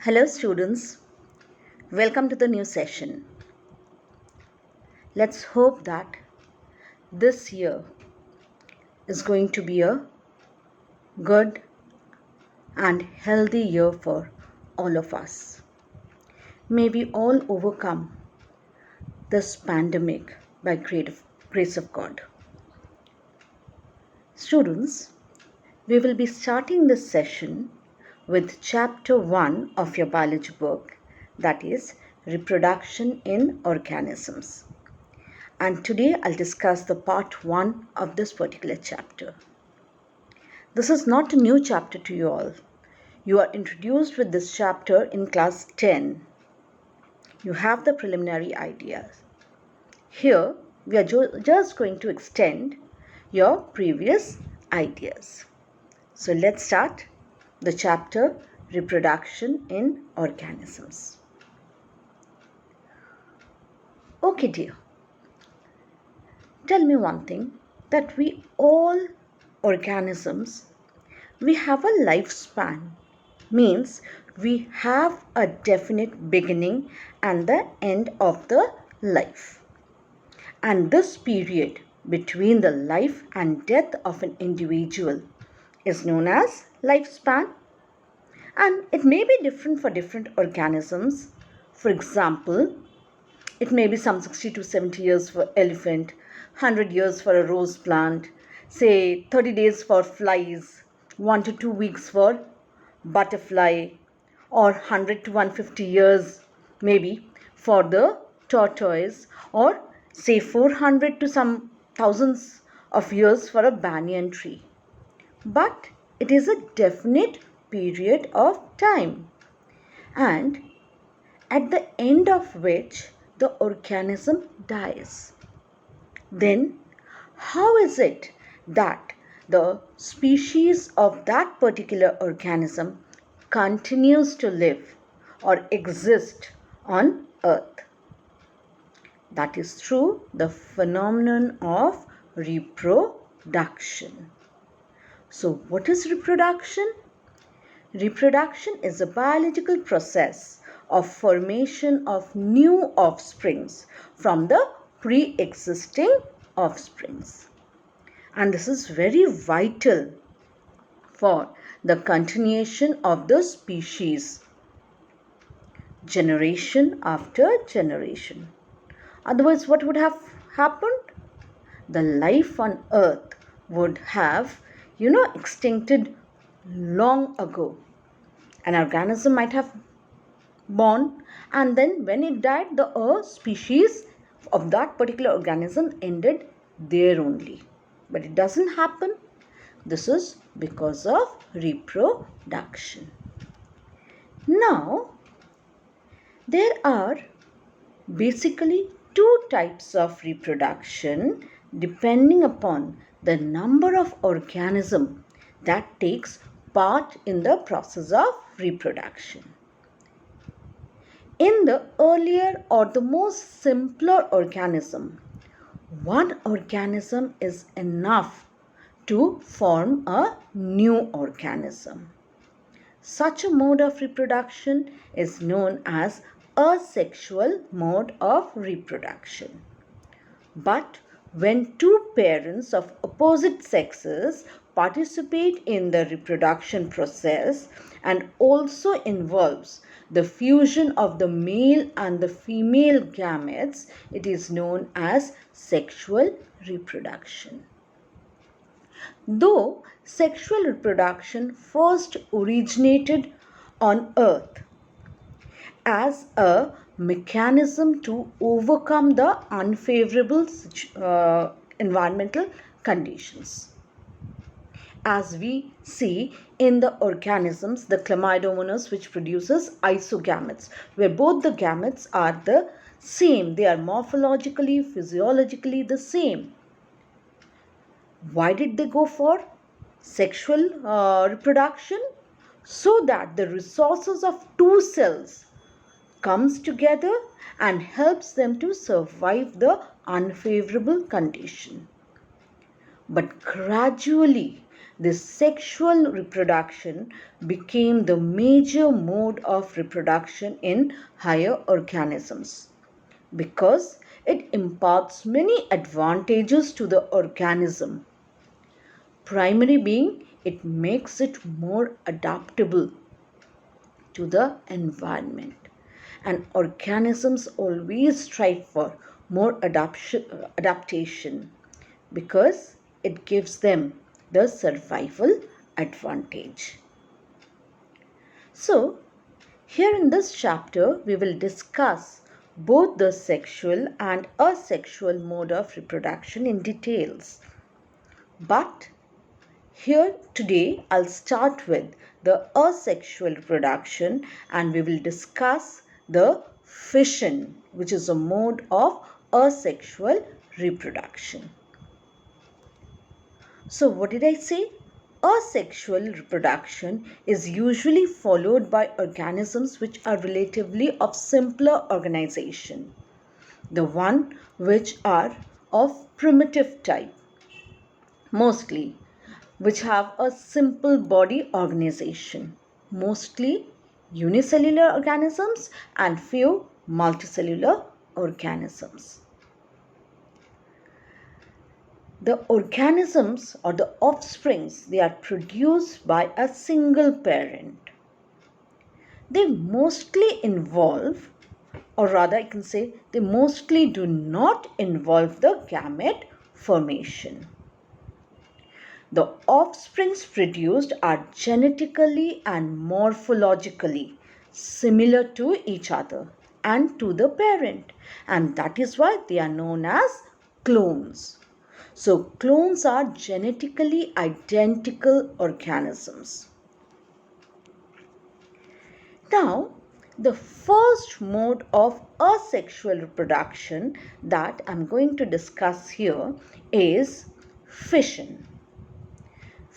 Hello students, welcome to the new session. Let's hope that this year is going to be a good and healthy year for all of us. May we all overcome this pandemic by grace of God. Students, we will be starting this session with chapter 1 of your biology book, that is Reproduction in Organisms. And today I'll discuss the part 1 of this particular chapter. This is not a new chapter to you all. You are introduced with this chapter in class 10. You have the preliminary ideas. Here we are just going to extend your previous ideas. So let's start the chapter Reproduction in Organisms. Okay dear. Tell me one thing, that we all organisms, we have a lifespan, means we have a definite beginning and the end of the life. And this period between the life and death of an individual is known as lifespan. And it may be different for different organisms. For example, it may be some 60 to 70 years for elephant, 100 years for a rose plant, say 30 days for flies, 1 to 2 weeks for butterfly, or 100 to 150 years maybe for the tortoise, or say 400 to some thousands of years for a banyan tree. But it is a definite period of time, and at the end of which the organism dies. Then how is it that the species of that particular organism continues to live or exist on earth? That is through the phenomenon of reproduction. So what is reproduction? Reproduction is a biological process of formation of new offsprings from the pre-existing offsprings. And this is very vital for the continuation of the species, generation after generation. Otherwise, what would have happened? The life on earth would have, extincted long ago. An organism might have born, and then when it died, the species of that particular organism ended there only. But it doesn't happen. This is because of reproduction. Now, there are basically two types of reproduction depending upon the number of organisms that takes part in the process of reproduction. In the earlier or the most simpler organism, one organism is enough to form a new organism. Such a mode of reproduction is known as asexual mode of reproduction. But when two parents of opposite sexes participate in the reproduction process and also involves the fusion of the male and the female gametes, it is known as sexual reproduction. Though sexual reproduction first originated on earth as a mechanism to overcome the unfavorable environmental conditions. As we see in the organisms, the chlamydomonas, which produces isogametes, where both the gametes are the same. They are morphologically, physiologically the same. Why did they go for sexual reproduction? So that the resources of two cells comes together and helps them to survive the unfavorable condition. But gradually, this sexual reproduction became the major mode of reproduction in higher organisms because it imparts many advantages to the organism. Primary being it makes it more adaptable to the environment. And organisms always strive for more adaptation because it gives them the survival advantage. So, here in this chapter, we will discuss both the sexual and asexual mode of reproduction in details. But here today, I'll start with the asexual reproduction and we will discuss the fission, which is a mode of asexual reproduction. So what did I say? Asexual reproduction is usually followed by organisms which are relatively of simpler organization, the one which are of primitive type, mostly which have a simple body organization, mostly unicellular organisms and few multicellular organisms. The organisms or the offsprings, they are produced by a single parent. They mostly involve, or rather I can say they mostly do not involve the gamete formation. The offsprings produced are genetically and morphologically similar to each other and to the parent, and that is why they are known as clones. So clones are genetically identical organisms. Now, the first mode of asexual reproduction that I'm going to discuss here is fission.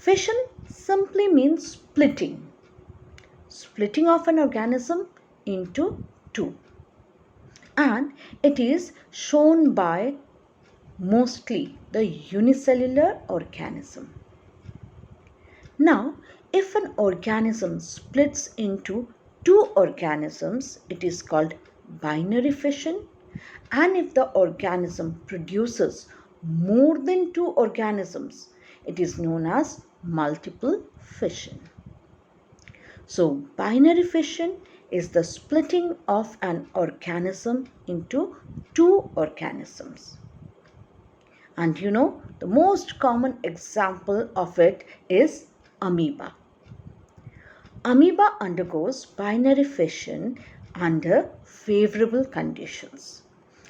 Fission simply means splitting. Splitting of an organism into two. And it is shown by mostly the unicellular organism. Now, if an organism splits into two organisms, it is called binary fission. And if the organism produces more than two organisms, it is known as multiple fission. So, binary fission is the splitting of an organism into two organisms. And you know, the most common example of it is amoeba. Amoeba undergoes binary fission under favorable conditions.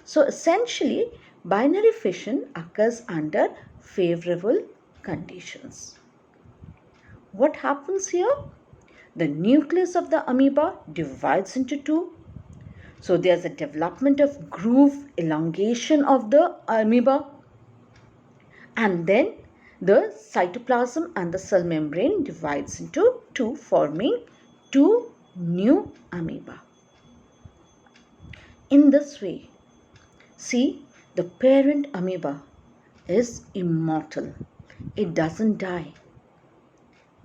So essentially, binary fission occurs under favorable conditions. What happens here? The nucleus of the amoeba divides into two. So there's a development of groove elongation of the amoeba. And then the cytoplasm and the cell membrane divides into two, forming two new amoeba. In this way, see, the parent amoeba is immortal. It doesn't die,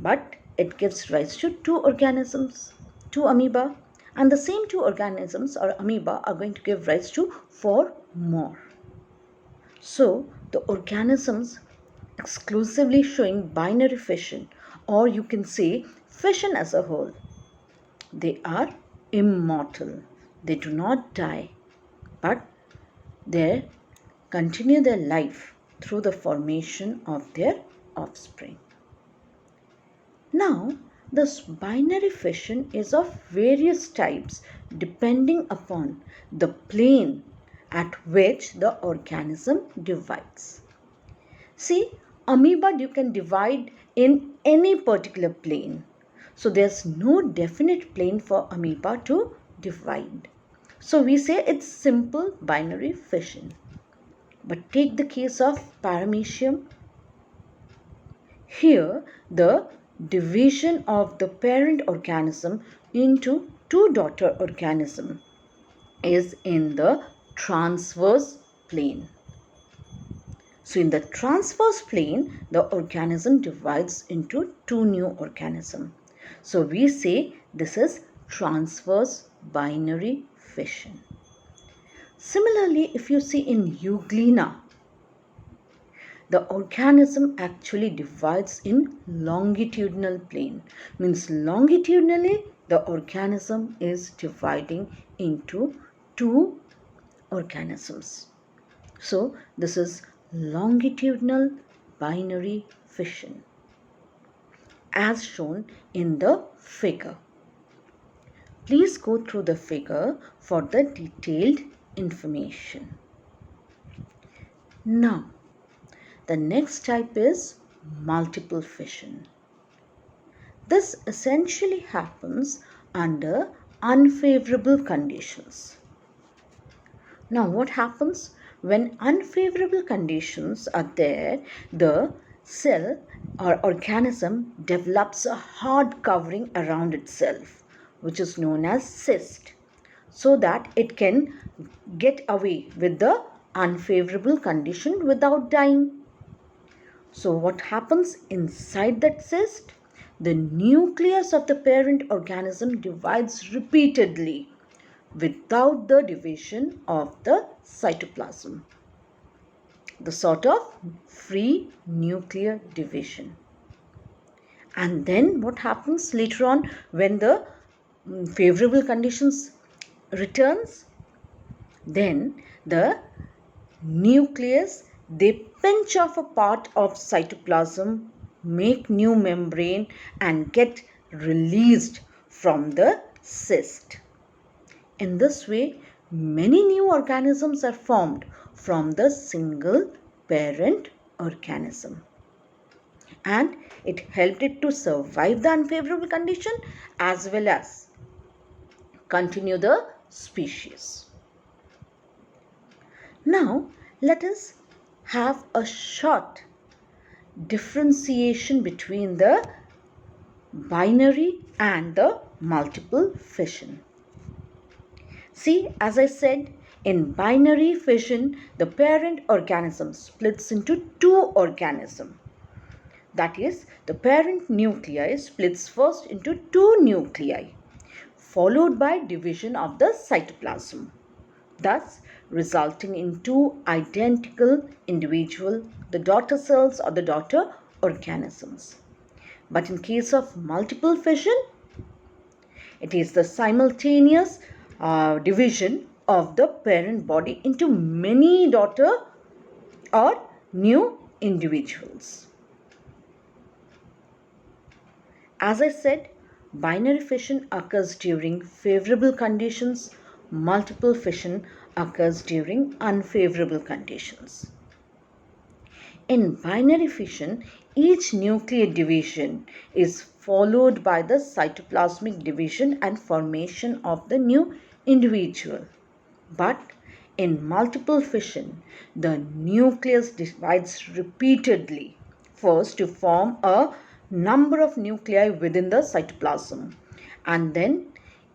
but it gives rise to two organisms, two amoeba, and the same two organisms or amoeba are going to give rise to four more. So, the organisms exclusively showing binary fission, or you can say fission as a whole, they are immortal. They do not die, but they continue their life through the formation of their offspring. Now, this binary fission is of various types depending upon the plane at which the organism divides. See, amoeba you can divide in any particular plane. So there's no definite plane for amoeba to divide. So we say it's simple binary fission. But take the case of paramecium. Here, the division of the parent organism into two daughter organisms is in the transverse plane. So in the transverse plane, the organism divides into two new organisms. So we say this is transverse binary fission. Similarly, if you see in Euglena, the organism actually divides in longitudinal plane. Means longitudinally, the organism is dividing into two organisms. So this is longitudinal binary fission as shown in the figure. Please go through the figure for the detailed information. Now, the next type is multiple fission. This essentially happens under unfavorable conditions. Now, what happens when unfavorable conditions are there? The cell or organism develops a hard covering around itself, which is known as cyst, so that it can get away with the unfavorable condition without dying. So what happens inside that cyst? The nucleus of the parent organism divides repeatedly without the division of the cytoplasm. The sort of free nuclear division. And then what happens later on when the favorable conditions returns? Then the nucleus, they pinch off a part of cytoplasm, make new membrane and get released from the cyst. In this way, many new organisms are formed from the single parent organism. And it helped it to survive the unfavorable condition as well as continue the species. Now, let us have a short differentiation between the binary and the multiple fission. See, as I said, in binary fission, the parent organism splits into two organisms. That is, the parent nuclei splits first into two nuclei, followed by division of the cytoplasm, thus resulting in two identical individual, the daughter cells or the daughter organisms. But in case of multiple fission, it is the simultaneous division of the parent body into many daughter or new individuals. As I said, binary fission occurs during favorable conditions, multiple fission occurs during unfavorable conditions. In binary fission, each nuclear division is followed by the cytoplasmic division and formation of the new individual. But in multiple fission, the nucleus divides repeatedly, first to form a number of nuclei within the cytoplasm, and then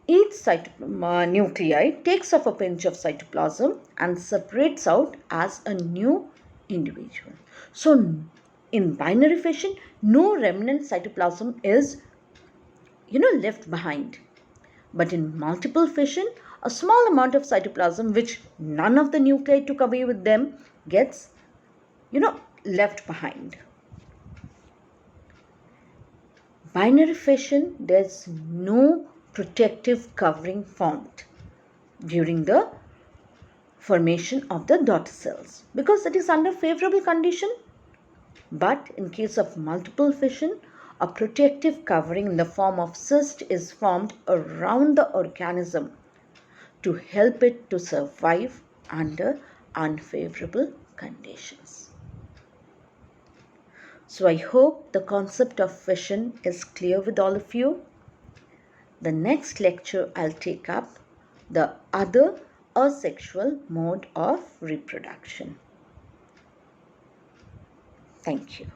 each nuclei takes off a pinch of cytoplasm and separates out as a new individual. So in binary fission, no remnant cytoplasm is left behind. But in multiple fission, a small amount of cytoplasm which none of the nuclei took away with them gets left behind. Binary fission, there's no protective covering formed during the formation of the daughter cells because it is under favorable condition. But in case of multiple fission, a protective covering in the form of cyst is formed around the organism to help it to survive under unfavorable conditions. So I hope the concept of fission is clear with all of you. The next lecture I'll take up the other asexual mode of reproduction. Thank you.